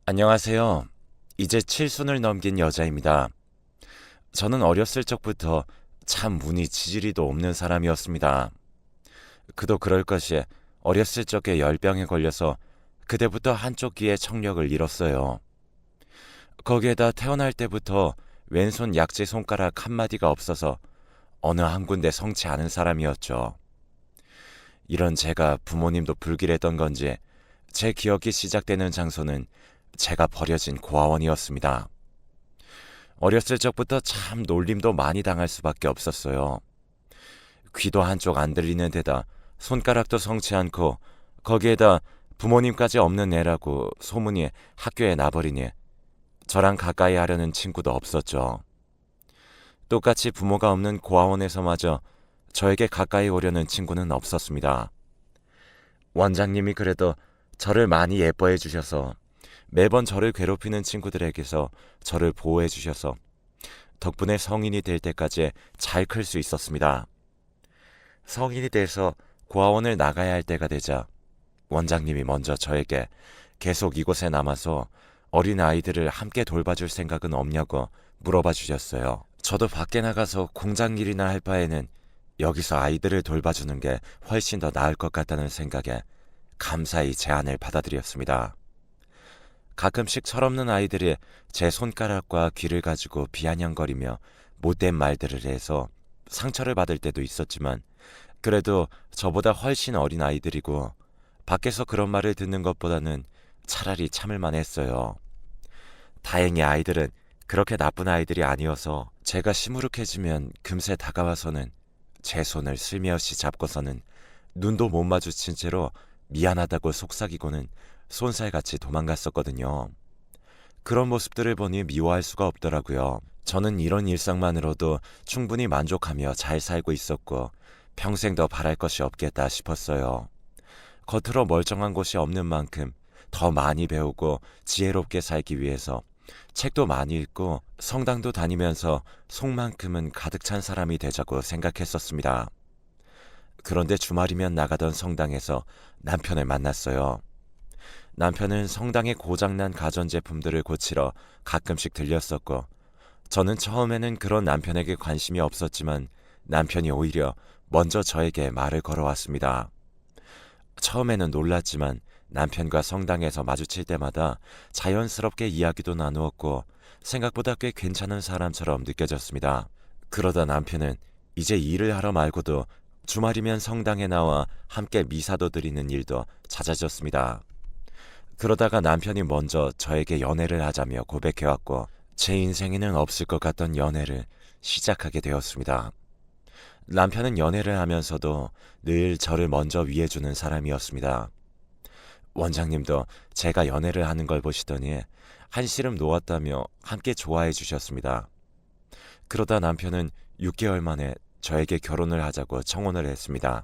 안녕하세요. 이제 칠순을 넘긴 여자입니다. 저는 어렸을 적부터 참 문이 지지리도 없는 사람이었습니다. 그도 그럴 것이 어렸을 적에 열병에 걸려서 그때부터 한쪽 귀에 청력을 잃었어요. 거기에다 태어날 때부터 왼손 약지 손가락 한마디가 없어서 어느 한 군데 성치 않은 사람이었죠. 이런 제가 부모님도 불길했던 건지 제 기억이 시작되는 장소는 제가 버려진 고아원이었습니다. 어렸을 적부터 참 놀림도 많이 당할 수밖에 없었어요. 귀도 한쪽 안 들리는 데다 손가락도 성치 않고 거기에다 부모님까지 없는 애라고 소문이 학교에 나버리니 저랑 가까이 하려는 친구도 없었죠. 똑같이 부모가 없는 고아원에서마저 저에게 가까이 오려는 친구는 없었습니다. 원장님이 그래도 저를 많이 예뻐해 주셔서 매번 저를 괴롭히는 친구들에게서 저를 보호해 주셔서 덕분에 성인이 될 때까지 잘 클 수 있었습니다. 성인이 돼서 고아원을 나가야 할 때가 되자 원장님이 먼저 저에게 계속 이곳에 남아서 어린 아이들을 함께 돌봐줄 생각은 없냐고 물어봐 주셨어요. 저도 밖에 나가서 공장 일이나 할 바에는 여기서 아이들을 돌봐주는 게 훨씬 더 나을 것 같다는 생각에 감사히 제안을 받아들였습니다. 가끔씩 철없는 아이들이 제 손가락과 귀를 가지고 비아냥거리며 못된 말들을 해서 상처를 받을 때도 있었지만 그래도 저보다 훨씬 어린 아이들이고 밖에서 그런 말을 듣는 것보다는 차라리 참을만 했어요. 다행히 아이들은 그렇게 나쁜 아이들이 아니어서 제가 시무룩해지면 금세 다가와서는 제 손을 슬며시 잡고서는 눈도 못 마주친 채로 미안하다고 속삭이고는 쏜살같이 도망갔었거든요. 그런 모습들을 보니 미워할 수가 없더라고요. 저는 이런 일상만으로도 충분히 만족하며 잘 살고 있었고 평생 더 바랄 것이 없겠다 싶었어요. 겉으로 멀쩡한 곳이 없는 만큼 더 많이 배우고 지혜롭게 살기 위해서 책도 많이 읽고 성당도 다니면서 속만큼은 가득 찬 사람이 되자고 생각했었습니다. 그런데 주말이면 나가던 성당에서 남편을 만났어요. 남편은 성당에 고장난 가전제품들을 고치러 가끔씩 들렸었고 저는 처음에는 그런 남편에게 관심이 없었지만 남편이 오히려 먼저 저에게 말을 걸어왔습니다. 처음에는 놀랐지만 남편과 성당에서 마주칠 때마다 자연스럽게 이야기도 나누었고 생각보다 꽤 괜찮은 사람처럼 느껴졌습니다. 그러다 남편은 이제 일을 하러 말고도 주말이면 성당에 나와 함께 미사도 드리는 일도 잦아졌습니다. 그러다가 남편이 먼저 저에게 연애를 하자며 고백해왔고 제 인생에는 없을 것 같던 연애를 시작하게 되었습니다. 남편은 연애를 하면서도 늘 저를 먼저 위해주는 사람이었습니다. 원장님도 제가 연애를 하는 걸 보시더니 한시름 놓았다며 함께 좋아해 주셨습니다. 그러다 남편은 6개월 만에 저에게 결혼을 하자고 청혼을 했습니다.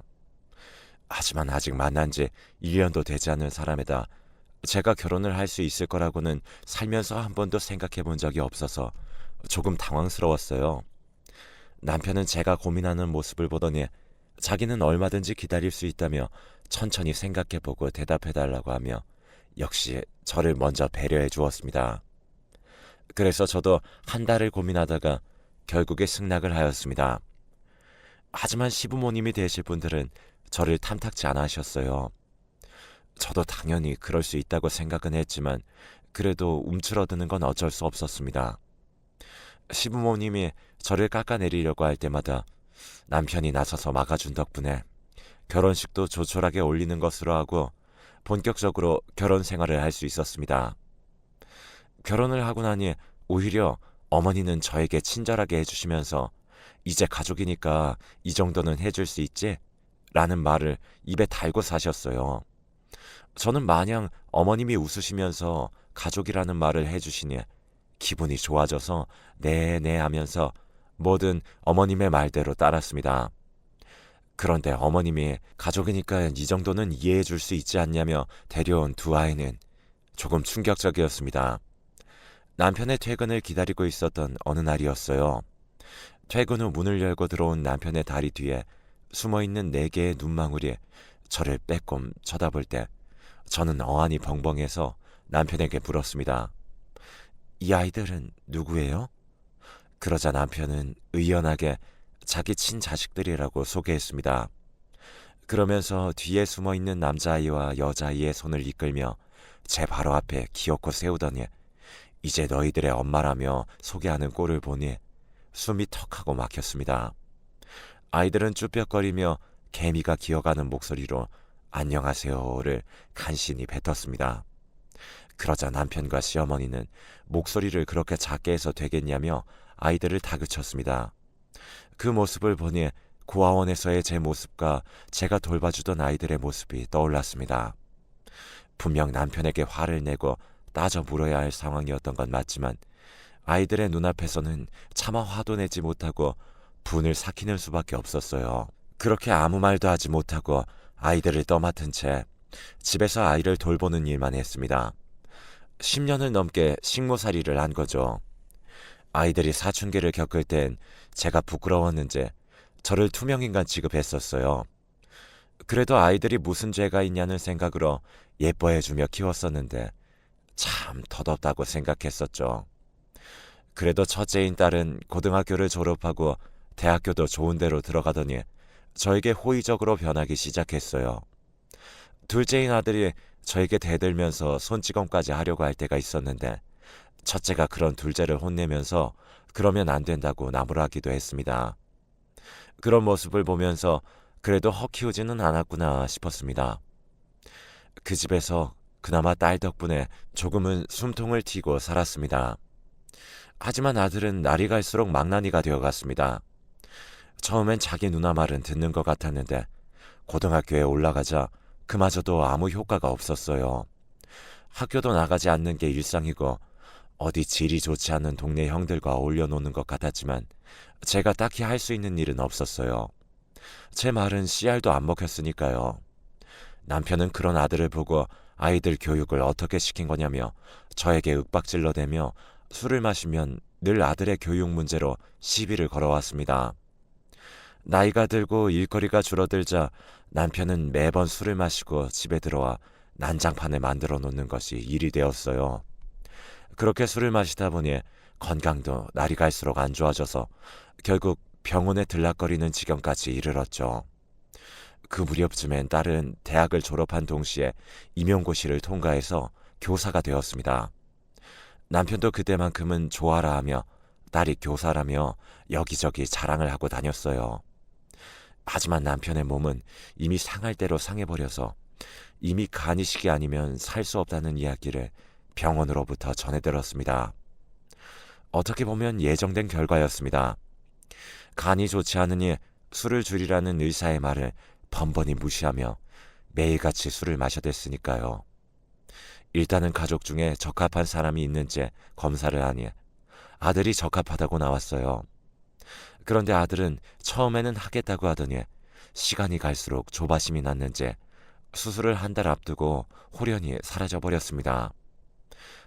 하지만 아직 만난 지 1년도 되지 않은 사람에다 제가 결혼을 할 수 있을 거라고는 살면서 한 번도 생각해 본 적이 없어서 조금 당황스러웠어요. 남편은 제가 고민하는 모습을 보더니 자기는 얼마든지 기다릴 수 있다며 천천히 생각해보고 대답해달라고 하며 역시 저를 먼저 배려해 주었습니다. 그래서 저도 한 달을 고민하다가 결국에 승낙을 하였습니다. 하지만 시부모님이 되실 분들은 저를 탐탁지 않아 하셨어요. 저도 당연히 그럴 수 있다고 생각은 했지만 그래도 움츠러드는 건 어쩔 수 없었습니다. 시부모님이 저를 깎아내리려고 할 때마다 남편이 나서서 막아준 덕분에 결혼식도 조촐하게 올리는 것으로 하고 본격적으로 결혼 생활을 할 수 있었습니다. 결혼을 하고 나니 오히려 어머니는 저에게 친절하게 해주시면서 이제 가족이니까 이 정도는 해줄 수 있지? 라는 말을 입에 달고 사셨어요. 저는 마냥 어머님이 웃으시면서 가족이라는 말을 해주시니 기분이 좋아져서 네네 하면서 뭐든 어머님의 말대로 따랐습니다. 그런데 어머님이 가족이니까 이 정도는 이해해 줄 수 있지 않냐며 데려온 두 아이는 조금 충격적이었습니다. 남편의 퇴근을 기다리고 있었던 어느 날이었어요. 퇴근 후 문을 열고 들어온 남편의 다리 뒤에 숨어있는 4개의 눈망울이 저를 빼꼼 쳐다볼 때 저는 어안이 벙벙해서 남편에게 물었습니다. 이 아이들은 누구예요? 그러자 남편은 의연하게 자기 친자식들이라고 소개했습니다. 그러면서 뒤에 숨어 있는 남자아이와 여자아이의 손을 이끌며 제 바로 앞에 기어코 세우더니 이제 너희들의 엄마라며 소개하는 꼴을 보니 숨이 턱하고 막혔습니다. 아이들은 쭈뼛거리며 개미가 기어가는 목소리로 안녕하세요를 간신히 뱉었습니다. 그러자 남편과 시어머니는 목소리를 그렇게 작게 해서 되겠냐며 아이들을 다그쳤습니다. 그 모습을 보니 고아원에서의 제 모습과 제가 돌봐주던 아이들의 모습이 떠올랐습니다. 분명 남편에게 화를 내고 따져 물어야 할 상황이었던 건 맞지만 아이들의 눈앞에서는 차마 화도 내지 못하고 분을 삭히는 수밖에 없었어요. 그렇게 아무 말도 하지 못하고 아이들을 떠맡은 채 집에서 아이를 돌보는 일만 했습니다. 10년을 넘게 식모살이를 한 거죠. 아이들이 사춘기를 겪을 땐 제가 부끄러웠는지 저를 투명인간 취급했었어요. 그래도 아이들이 무슨 죄가 있냐는 생각으로 예뻐해주며 키웠었는데 참 덧없다고 생각했었죠. 그래도 첫째인 딸은 고등학교를 졸업하고 대학교도 좋은 데로 들어가더니 저에게 호의적으로 변하기 시작했어요. 둘째인 아들이 저에게 대들면서 손찌검까지 하려고 할 때가 있었는데 첫째가 그런 둘째를 혼내면서 그러면 안 된다고 나무라기도 했습니다. 그런 모습을 보면서 그래도 헉키우지는 않았구나 싶었습니다. 그 집에서 그나마 딸 덕분에 조금은 숨통을 틔고 살았습니다. 하지만 아들은 날이 갈수록 망나니가 되어갔습니다. 처음엔 자기 누나 말은 듣는 것 같았는데 고등학교에 올라가자 그마저도 아무 효과가 없었어요. 학교도 나가지 않는 게 일상이고 어디 질이 좋지 않은 동네 형들과 어울려 노는 것 같았지만 제가 딱히 할 수 있는 일은 없었어요. 제 말은 씨알도 안 먹혔으니까요. 남편은 그런 아들을 보고 아이들 교육을 어떻게 시킨 거냐며 저에게 윽박질러대며 술을 마시면 늘 아들의 교육 문제로 시비를 걸어왔습니다. 나이가 들고 일거리가 줄어들자 남편은 매번 술을 마시고 집에 들어와 난장판을 만들어 놓는 것이 일이 되었어요. 그렇게 술을 마시다 보니 건강도 날이 갈수록 안 좋아져서 결국 병원에 들락거리는 지경까지 이르렀죠. 그 무렵쯤엔 딸은 대학을 졸업한 동시에 임용고시를 통과해서 교사가 되었습니다. 남편도 그때만큼은 좋아라 하며 딸이 교사라며 여기저기 자랑을 하고 다녔어요. 하지만 남편의 몸은 이미 상할 대로 상해버려서 이미 간이식이 아니면 살 수 없다는 이야기를 병원으로부터 전해들었습니다. 어떻게 보면 예정된 결과였습니다. 간이 좋지 않으니 술을 줄이라는 의사의 말을 번번이 무시하며 매일같이 술을 마셔댔으니까요. 일단은 가족 중에 적합한 사람이 있는지 검사를 하니 아들이 적합하다고 나왔어요. 그런데 아들은 처음에는 하겠다고 하더니 시간이 갈수록 조바심이 났는지 수술을 한 달 앞두고 홀연히 사라져버렸습니다.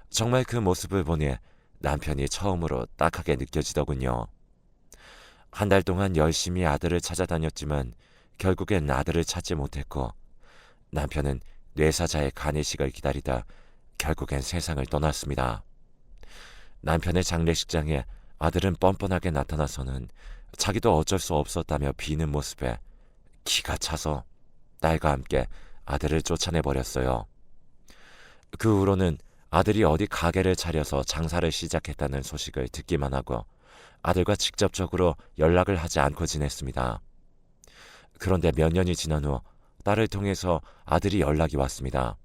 정말 그 모습을 보니 남편이 처음으로 딱하게 느껴지더군요. 한 달 동안 열심히 아들을 찾아다녔지만 결국엔 아들을 찾지 못했고 남편은 뇌사자의 간이식을 기다리다 결국엔 세상을 떠났습니다. 남편의 장례식장에 아들은 뻔뻔하게 나타나서는 자기도 어쩔 수 없었다며 비는 모습에 기가 차서 딸과 함께 아들을 쫓아내버렸어요. 그 후로는 아들이 어디 가게를 차려서 장사를 시작했다는 소식을 듣기만 하고 아들과 직접적으로 연락을 하지 않고 지냈습니다. 그런데 몇 년이 지난 후 딸을 통해서 아들이 연락이 왔습니다.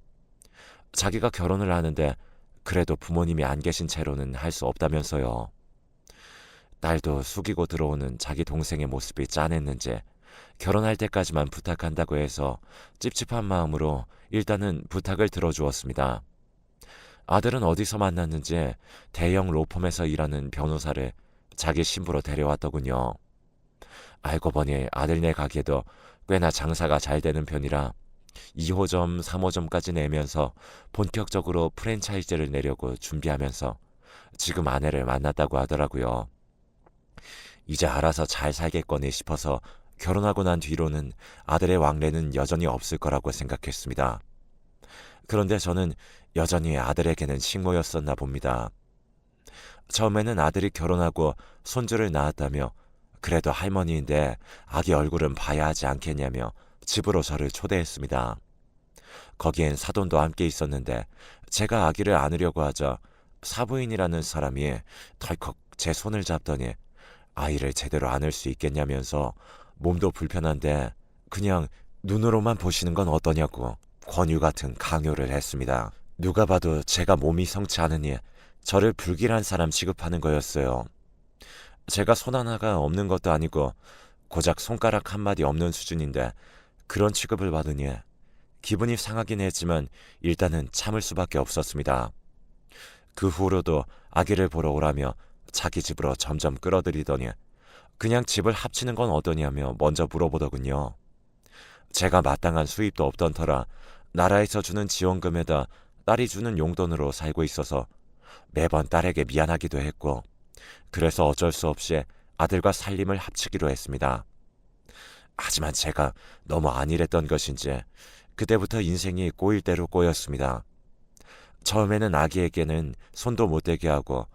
자기가 결혼을 하는데 그래도 부모님이 안 계신 채로는 할 수 없다면서요. 딸도 숙이고 들어오는 자기 동생의 모습이 짠했는지 결혼할 때까지만 부탁한다고 해서 찝찝한 마음으로 일단은 부탁을 들어주었습니다. 아들은 어디서 만났는지 대형 로펌에서 일하는 변호사를 자기 신부로 데려왔더군요. 알고 보니 아들네 가게도 꽤나 장사가 잘 되는 편이라 2호점, 3호점까지 내면서 본격적으로 프랜차이즈를 내려고 준비하면서 지금 아내를 만났다고 하더라고요. 이제 알아서 잘 살겠거니 싶어서 결혼하고 난 뒤로는 아들의 왕래는 여전히 없을 거라고 생각했습니다. 그런데 저는 여전히 아들에게는 식모였었나 봅니다. 처음에는 아들이 결혼하고 손주를 낳았다며 그래도 할머니인데 아기 얼굴은 봐야 하지 않겠냐며 집으로 저를 초대했습니다. 거기엔 사돈도 함께 있었는데 제가 아기를 안으려고 하자 사부인이라는 사람이 덜컥 제 손을 잡더니 아이를 제대로 안을 수 있겠냐면서 몸도 불편한데 그냥 눈으로만 보시는 건 어떠냐고 권유 같은 강요를 했습니다. 누가 봐도 제가 몸이 성치 않으니 저를 불길한 사람 취급하는 거였어요. 제가 손 하나가 없는 것도 아니고 고작 손가락 한 마디 없는 수준인데 그런 취급을 받으니 기분이 상하긴 했지만 일단은 참을 수밖에 없었습니다. 그 후로도 아기를 보러 오라며 자기 집으로 점점 끌어들이더니 그냥 집을 합치는 건 어떠냐며 먼저 물어보더군요. 제가 마땅한 수입도 없던 터라 나라에서 주는 지원금에다 딸이 주는 용돈으로 살고 있어서 매번 딸에게 미안하기도 했고 그래서 어쩔 수 없이 아들과 살림을 합치기로 했습니다. 하지만 제가 너무 안일했던 것인지 그때부터 인생이 꼬일 대로 꼬였습니다. 처음에는 아기에게는 손도 못 대게 하고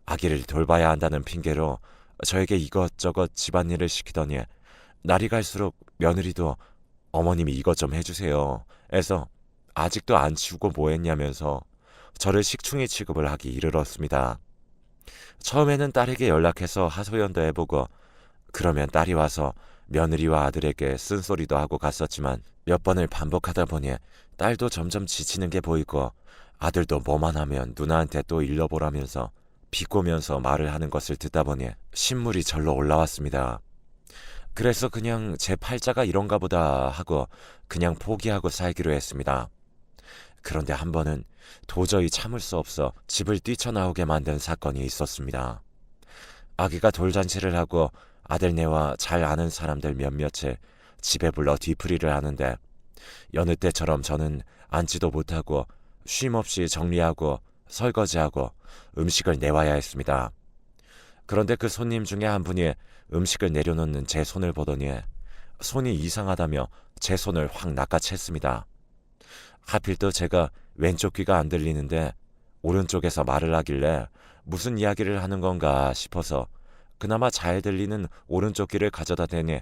아기를 돌봐야 한다는 핑계로 저에게 이것저것 집안일을 시키더니 날이 갈수록 며느리도 어머님이 이것 좀 해주세요 해서 아직도 안 치우고 뭐 했냐면서 저를 식충이 취급을 하기 이르렀습니다. 처음에는 딸에게 연락해서 하소연도 해보고 그러면 딸이 와서 며느리와 아들에게 쓴소리도 하고 갔었지만 몇 번을 반복하다 보니 딸도 점점 지치는 게 보이고 아들도 뭐만 하면 누나한테 또 일러보라면서 비꼬면서 말을 하는 것을 듣다 보니 신물이 절로 올라왔습니다. 그래서 그냥 제 팔자가 이런가 보다 하고 그냥 포기하고 살기로 했습니다. 그런데 한 번은 도저히 참을 수 없어 집을 뛰쳐나오게 만든 사건이 있었습니다. 아기가 돌잔치를 하고 아들네와 잘 아는 사람들 몇몇을 집에 불러 뒤풀이를 하는데 여느 때처럼 저는 앉지도 못하고 쉼없이 정리하고 설거지하고 음식을 내와야 했습니다. 그런데 그 손님 중에 한 분이 음식을 내려놓는 제 손을 보더니 손이 이상하다며 제 손을 확 낚아챘습니다. 하필 또 제가 왼쪽 귀가 안 들리는데 오른쪽에서 말을 하길래 무슨 이야기를 하는 건가 싶어서 그나마 잘 들리는 오른쪽 귀를 가져다 대니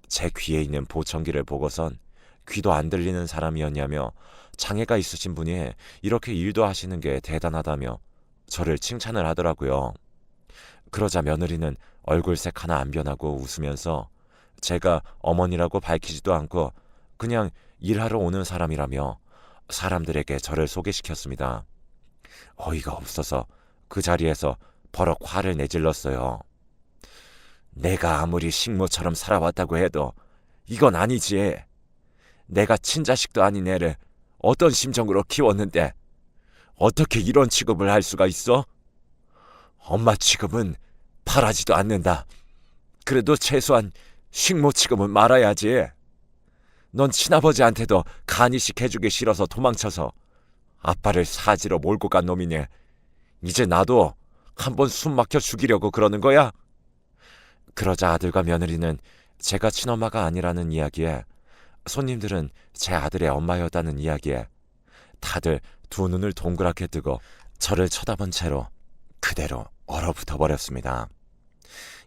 제 귀에 있는 보청기를 보고선 귀도 안 들리는 사람이었냐며 장애가 있으신 분이 이렇게 일도 하시는 게 대단하다며 저를 칭찬을 하더라고요. 그러자 며느리는 얼굴색 하나 안 변하고 웃으면서 제가 어머니라고 밝히지도 않고 그냥 일하러 오는 사람이라며 사람들에게 저를 소개시켰습니다. 어이가 없어서 그 자리에서 버럭 화를 내질렀어요. 내가 아무리 식모처럼 살아왔다고 해도 이건 아니지. 내가 친자식도 아닌 애를 어떤 심정으로 키웠는데 어떻게 이런 취급을 할 수가 있어? 엄마 취급은 바라지도 않는다. 그래도 최소한 식모 취급은 말아야지. 넌 친아버지한테도 간이식 해주기 싫어서 도망쳐서 아빠를 사지로 몰고 간 놈이니 이제 나도 한번 숨 막혀 죽이려고 그러는 거야? 그러자 아들과 며느리는 제가 친엄마가 아니라는 이야기에 손님들은 제 아들의 엄마였다는 이야기에 다들 두 눈을 동그랗게 뜨고 저를 쳐다본 채로 그대로 얼어붙어 버렸습니다.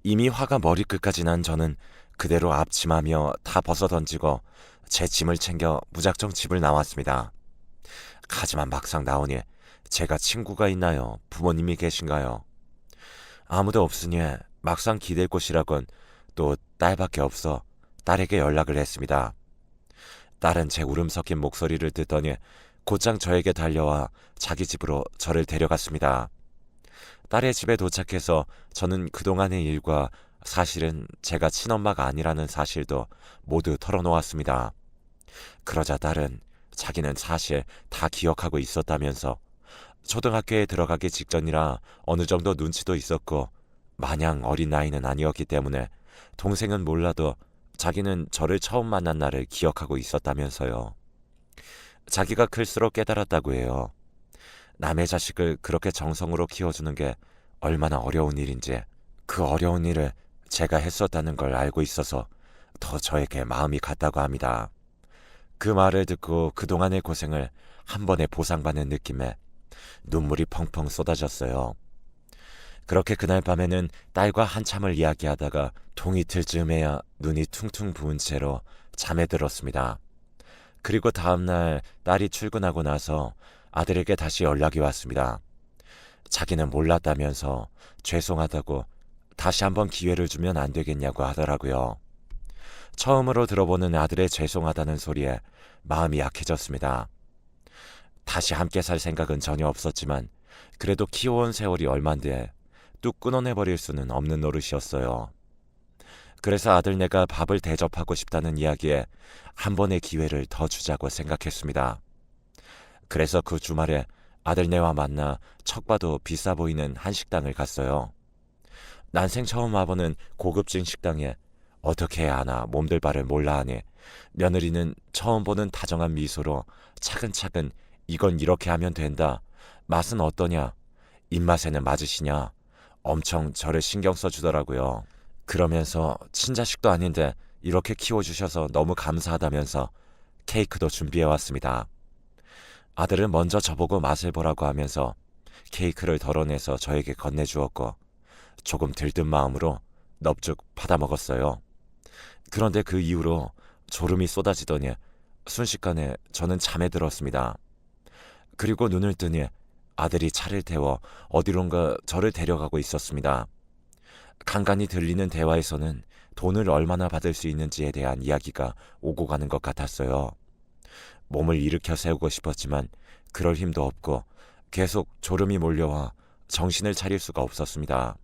이미 화가 머리끝까지 난 저는 그대로 앞치마며 다 벗어던지고 제 짐을 챙겨 무작정 집을 나왔습니다. 하지만 막상 나오니 제가 친구가 있나요? 부모님이 계신가요? 아무도 없으니 막상 기댈 곳이라곤 또 딸밖에 없어 딸에게 연락을 했습니다. 딸은 제 울음 섞인 목소리를 듣더니 곧장 저에게 달려와 자기 집으로 저를 데려갔습니다. 딸의 집에 도착해서 저는 그동안의 일과 사실은 제가 친엄마가 아니라는 사실도 모두 털어놓았습니다. 그러자 딸은 자기는 사실 다 기억하고 있었다면서 초등학교에 들어가기 직전이라 어느 정도 눈치도 있었고 마냥 어린 나이는 아니었기 때문에 동생은 몰라도 자기는 저를 처음 만난 날을 기억하고 있었다면서요. 자기가 클수록 깨달았다고 해요. 남의 자식을 그렇게 정성으로 키워주는 게 얼마나 어려운 일인지 그 어려운 일을 제가 했었다는 걸 알고 있어서 더 저에게 마음이 갔다고 합니다. 그 말을 듣고 그동안의 고생을 한 번에 보상받는 느낌에 눈물이 펑펑 쏟아졌어요. 그렇게 그날 밤에는 딸과 한참을 이야기하다가 동이 틀 즈음에야 눈이 퉁퉁 부은 채로 잠에 들었습니다. 그리고 다음날 딸이 출근하고 나서 아들에게 다시 연락이 왔습니다. 자기는 몰랐다면서 죄송하다고 다시 한번 기회를 주면 안 되겠냐고 하더라고요. 처음으로 들어보는 아들의 죄송하다는 소리에 마음이 약해졌습니다. 다시 함께 살 생각은 전혀 없었지만 그래도 키워온 세월이 얼만데 뚝 끊어내버릴 수는 없는 노릇이었어요. 그래서 아들네가 밥을 대접하고 싶다는 이야기에 한 번의 기회를 더 주자고 생각했습니다. 그래서 그 주말에 아들네와 만나 척 봐도 비싸 보이는 한식당을 갔어요. 난생 처음 와보는 고급진 식당에 어떻게 해야 하나 몸들 바를 몰라 하니 며느리는 처음 보는 다정한 미소로 차근차근 이건 이렇게 하면 된다. 맛은 어떠냐? 입맛에는 맞으시냐? 엄청 저를 신경 써주더라고요. 그러면서 친자식도 아닌데 이렇게 키워주셔서 너무 감사하다면서 케이크도 준비해왔습니다. 아들은 먼저 저보고 맛을 보라고 하면서 케이크를 덜어내서 저에게 건네주었고 조금 들뜬 마음으로 넙죽 받아먹었어요. 그런데 그 이후로 졸음이 쏟아지더니 순식간에 저는 잠에 들었습니다. 그리고 눈을 뜨니 아들이 차를 태워 어디론가 저를 데려가고 있었습니다. 간간히 들리는 대화에서는 돈을 얼마나 받을 수 있는지에 대한 이야기가 오고 가는 것 같았어요. 몸을 일으켜 세우고 싶었지만 그럴 힘도 없고 계속 졸음이 몰려와 정신을 차릴 수가 없었습니다.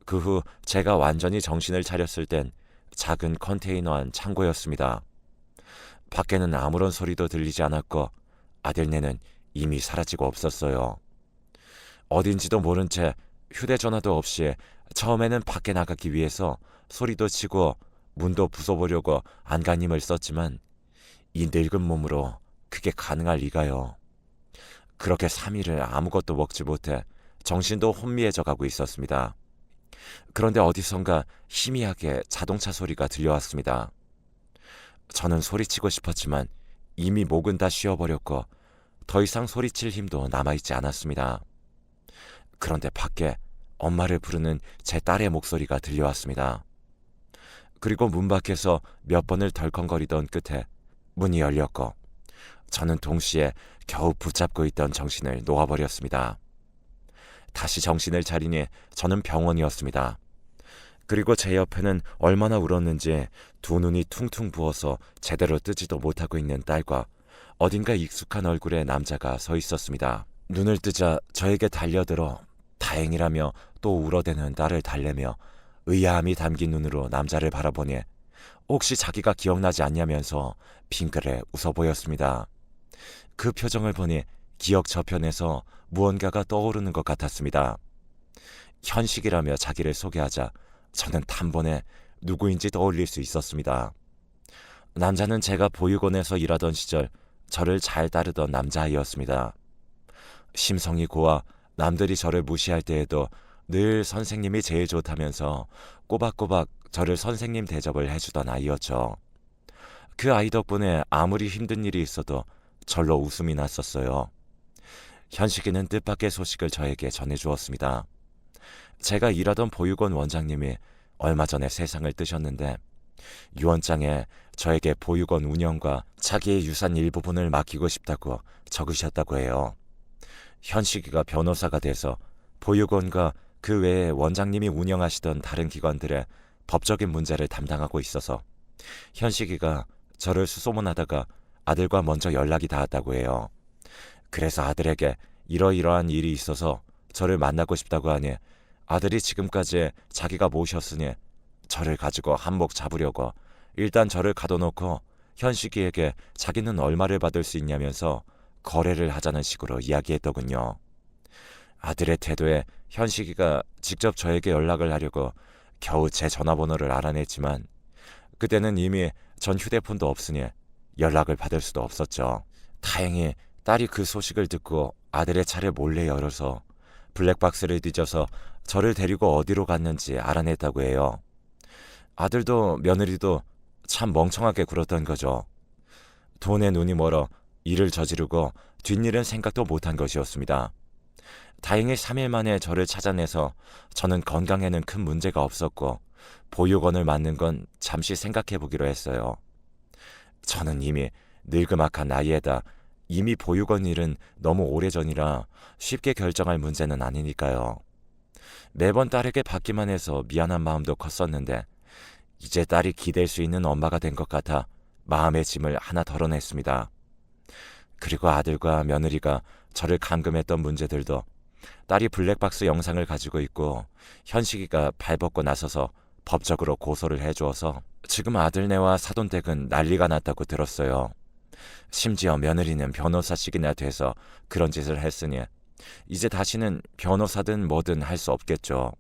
그 후 제가 완전히 정신을 차렸을 땐 작은 컨테이너 안 창고였습니다. 밖에는 아무런 소리도 들리지 않았고 아들네는 이미 사라지고 없었어요. 어딘지도 모른 채 휴대전화도 없이 처음에는 밖에 나가기 위해서 소리도 치고 문도 부숴보려고 안간힘을 썼지만 이 늙은 몸으로 그게 가능할 리가요. 그렇게 3일을 아무것도 먹지 못해 정신도 혼미해져 가고 있었습니다. 그런데 어디선가 희미하게 자동차 소리가 들려왔습니다. 저는 소리치고 싶었지만 이미 목은 다 쉬어버렸고 더 이상 소리칠 힘도 남아있지 않았습니다. 그런데 밖에 엄마를 부르는 제 딸의 목소리가 들려왔습니다. 그리고 문 밖에서 몇 번을 덜컹거리던 끝에 문이 열렸고 저는 동시에 겨우 붙잡고 있던 정신을 놓아버렸습니다. 다시 정신을 차리니 저는 병원이었습니다. 그리고 제 옆에는 얼마나 울었는지 두 눈이 퉁퉁 부어서 제대로 뜨지도 못하고 있는 딸과 어딘가 익숙한 얼굴의 남자가 서 있었습니다. 눈을 뜨자 저에게 달려들어 다행이라며 또 울어대는 딸을 달래며 의아함이 담긴 눈으로 남자를 바라보니 혹시 자기가 기억나지 않냐면서 빙그레 웃어 보였습니다. 그 표정을 보니 기억 저편에서 무언가가 떠오르는 것 같았습니다. 현식이라며 자기를 소개하자 저는 단번에 누구인지 떠올릴 수 있었습니다. 남자는 제가 보육원에서 일하던 시절 저를 잘 따르던 남자아이였습니다. 심성이 고와 남들이 저를 무시할 때에도 늘 선생님이 제일 좋다면서 꼬박꼬박 저를 선생님 대접을 해주던 아이였죠. 그 아이 덕분에 아무리 힘든 일이 있어도 절로 웃음이 났었어요. 현식이는 뜻밖의 소식을 저에게 전해주었습니다. 제가 일하던 보육원 원장님이 얼마 전에 세상을 뜨셨는데 유언장에 저에게 보육원 운영과 자기의 유산 일부분을 맡기고 싶다고 적으셨다고 해요. 현식이가 변호사가 돼서 보육원과 그 외에 원장님이 운영하시던 다른 기관들의 법적인 문제를 담당하고 있어서 현식이가 저를 수소문하다가 아들과 먼저 연락이 닿았다고 해요. 그래서 아들에게 이러이러한 일이 있어서 저를 만나고 싶다고 하니 아들이 지금까지 자기가 모셨으니 저를 가지고 한몫 잡으려고 일단 저를 가둬놓고 현식이에게 자기는 얼마를 받을 수 있냐면서 거래를 하자는 식으로 이야기했더군요. 아들의 태도에 현식이가 직접 저에게 연락을 하려고 겨우 제 전화번호를 알아냈지만 그때는 이미 전 휴대폰도 없으니 연락을 받을 수도 없었죠. 다행히 딸이 그 소식을 듣고 아들의 차를 몰래 열어서 블랙박스를 뒤져서 저를 데리고 어디로 갔는지 알아냈다고 해요. 아들도 며느리도 참 멍청하게 굴었던 거죠. 돈에 눈이 멀어 일을 저지르고 뒷일은 생각도 못한 것이었습니다. 다행히 3일 만에 저를 찾아내서 저는 건강에는 큰 문제가 없었고 보육원을 맞는 건 잠시 생각해 보기로 했어요. 저는 이미 늙음악한 나이에다 이미 보육원 일은 너무 오래전이라 쉽게 결정할 문제는 아니니까요. 매번 딸에게 받기만 해서 미안한 마음도 컸었는데 이제 딸이 기댈 수 있는 엄마가 된 것 같아 마음의 짐을 하나 덜어냈습니다. 그리고 아들과 며느리가 저를 감금했던 문제들도 딸이 블랙박스 영상을 가지고 있고 현식이가 발벗고 나서서 법적으로 고소를 해주어서 지금 아들네와 사돈댁은 난리가 났다고 들었어요. 심지어 며느리는 변호사직이나 돼서 그런 짓을 했으니 이제 다시는 변호사든 뭐든 할 수 없겠죠.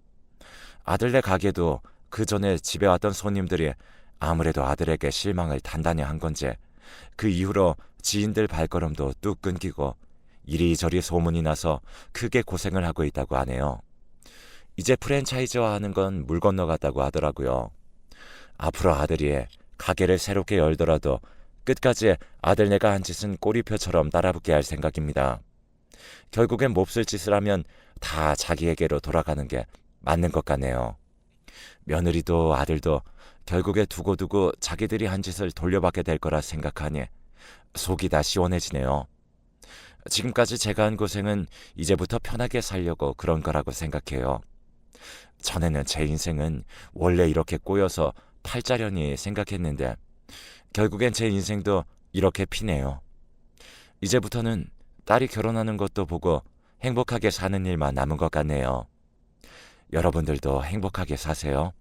아들네 가게도 그 전에 집에 왔던 손님들이 아무래도 아들에게 실망을 단단히 한 건지 그 이후로 지인들 발걸음도 뚝 끊기고 이리저리 소문이 나서 크게 고생을 하고 있다고 하네요. 이제 프랜차이즈화 하는 건 물 건너갔다고 하더라고요. 앞으로 아들이 가게를 새롭게 열더라도 끝까지 아들네가 한 짓은 꼬리표처럼 따라붙게 할 생각입니다. 결국엔 몹쓸 짓을 하면 다 자기에게로 돌아가는 게 맞는 것 같네요. 며느리도 아들도 결국에 두고두고 자기들이 한 짓을 돌려받게 될 거라 생각하니 속이 다 시원해지네요. 지금까지 제가 한 고생은 이제부터 편하게 살려고 그런 거라고 생각해요. 전에는 제 인생은 원래 이렇게 꼬여서 팔자려니 생각했는데 결국엔 제 인생도 이렇게 피네요. 이제부터는 딸이 결혼하는 것도 보고 행복하게 사는 일만 남은 것 같네요. 여러분들도 행복하게 사세요.